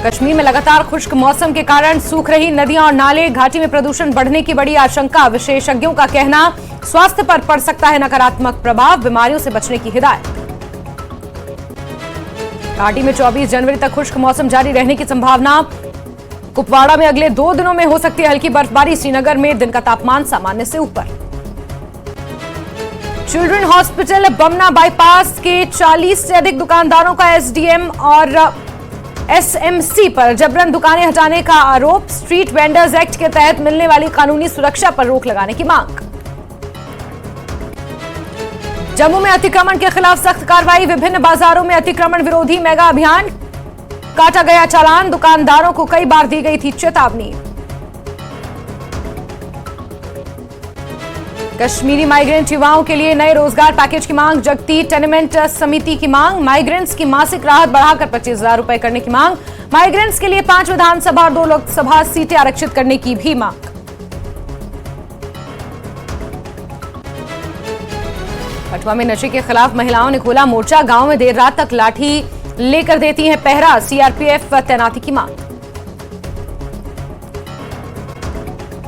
कश्मीर में लगातार खुश्क मौसम के कारण सूख रही नदियां और नाले, घाटी में प्रदूषण बढ़ने की बड़ी आशंका। विशेषज्ञों का कहना, स्वास्थ्य पर पड़ सकता है नकारात्मक प्रभाव, बीमारियों से बचने की हिदायत। घाटी में 24 जनवरी तक खुश्क मौसम जारी रहने की संभावना। कुपवाड़ा में अगले 2 दिनों में हो सकती है हल्की बर्फबारी। श्रीनगर में दिन का तापमान सामान्य से ऊपर। चिल्ड्रन हॉस्पिटल बमना बाईपास के 40 से अधिक दुकानदारों का एसडीएम और एसएमसी पर जबरन दुकानें हटाने का आरोप। स्ट्रीट वेंडर्स एक्ट के तहत मिलने वाली कानूनी सुरक्षा पर रोक लगाने की मांग। जम्मू में अतिक्रमण के खिलाफ सख्त कार्रवाई। विभिन्न बाजारों में अतिक्रमण विरोधी मेगा अभियान। काटा गया चालान, दुकानदारों को कई बार दी गई थी चेतावनी। कश्मीरी माइग्रेंट युवाओं के लिए नए रोजगार पैकेज की मांग। जगती टेनेमेंट समिति की मांग। माइग्रेंट्स की मासिक राहत बढ़ाकर 25,000 रुपए करने की मांग। माइग्रेंट्स के लिए 5 विधानसभा और 2 लोकसभा सीटें आरक्षित करने की भी मांग। कठुआ में नशे के खिलाफ महिलाओं ने खोला मोर्चा। गांव में देर रात तक लाठी लेकर देती हैं पहरा। सीआरपीएफ तैनाती की मांग।